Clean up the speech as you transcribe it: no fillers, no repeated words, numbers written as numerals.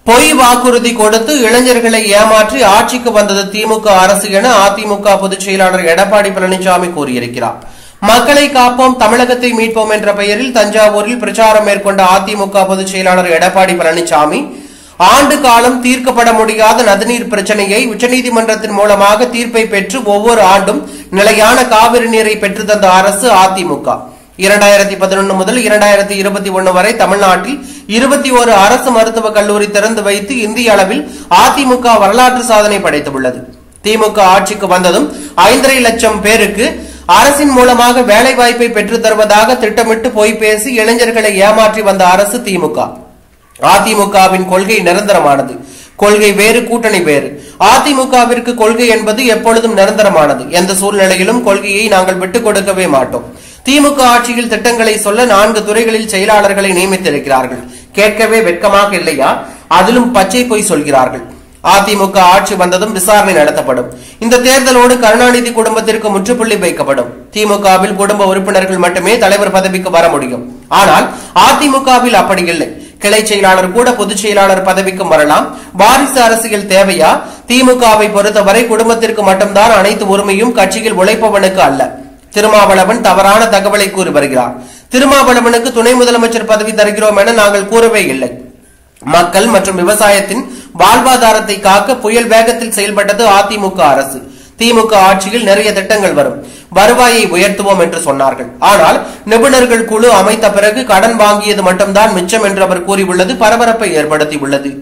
பொய் வாக்குறுதி கொடுத்து இளைஞர்களை ஏமாற்றி ஆட்சிக்கு வந்தது திமுக அரசு என அதிமுக பொதுச் செயலாளர் எடப்பாடி பழனிசாமி கூறியிருக்கிறார். மக்களை காப்போம், தமிழகத்தை மீட்போம் என்ற பெயரில் தஞ்சாவூரில் பிரச்சாரம் மேற்கொண்ட அதிமுக பொதுச் செயலாளர் எடப்பாடி பழனிசாமி ஆண்டு காலம் தீர்க்கப்பட முடியாத நதிநீர் பிரச்சனையை உச்சநீதிமன்றத்தின் மூலமாக தீர்ப்பை பெற்று ஒவ்வொரு ஆண்டும் நிலையான காவிரி நீரை பெற்றுத்தந்த அரசு அதிமுக. 2011 முதல் 2021 வரை தமிழ்நாட்டில் 21 அரசு மருத்துவக் கல்லூரி திறந்து வைத்து இந்திய அளவில் அதிமுக வரலாற்று சாதனை படைத்துள்ளது. திமுக ஆட்சிக்கு வந்ததும் 5.5 லட்சம் பேருக்கு அரசின் மூலமாக வேலை வாய்ப்பை பெற்றுத் தருவதாக திட்டமிட்டு பொய் பேசி இளைஞர்களை ஏமாற்றி வந்த அரசு திமுக. அதிமுகவின் கொள்கை நிரந்தரமானது. கொள்கை வேறு, கூட்டணி வேறு. அதிமுகவிற்கு கொள்கை என்பது எப்பொழுதும் நிரந்தரமானது. எந்த சூழ்நிலையிலும் கொள்கையை நாங்கள் விட்டுக் கொடுக்கவே மாட்டோம். திமுக ஆட்சியில் திட்டங்களை சொல்ல 4 துறைகளில் செயலாளர்களை நியமித்திருக்கிறார்கள். கேட்கவே வெட்கமாக இல்லையா? அதிலும் பச்சை பொய் சொல்கிறார்கள். அதிமுக ஆட்சி வந்ததும் விசாரணை நடத்தப்படும். இந்த தேர்தலோடு கருணாநிதி குடும்பத்திற்கு முற்றுப்புள்ளி வைக்கப்படும். திமுகவில் குடும்ப உறுப்பினர்கள் மட்டுமே தலைவர் பதவிக்கு வர முடியும். ஆனால் அதிமுகவில் அப்படி இல்லை. கிளை செயலாளர் கூட பொதுச் செயலாளர் பதவிக்கும் வரலாம். வாரிசு அரசியல் தேவையா? திமுகவை பொறுத்தவரை குடும்பத்திற்கு மட்டும்தான் அனைத்து உரிமையும், கட்சியில் உழைப்பவனுக்கு அல்ல. திருமாவளவன் தவறான தகவலை கூறி வருகிறார். திருமாவளவனுக்கு துணை முதலமைச்சர் பதவி தருகிறோம் என நாங்கள் கூறவே இல்லை. மக்கள் மற்றும் விவசாயத்தின் வாழ்வாதாரத்தை காக்க புயல் வேகத்தில் செயல்பட்டது அதிமுக அரசு. திமுக ஆட்சியில் நிறைய திட்டங்கள் வரும், வருவாயை உயர்த்துவோம் என்று சொன்னார்கள். ஆனால் நிபுணர்கள் குழு அமைத்த பிறகு கடன் வாங்கியது மட்டும்தான் மிச்சம் என்று அவர் கூறியுள்ளது பரபரப்பை ஏற்படுத்தியுள்ளது.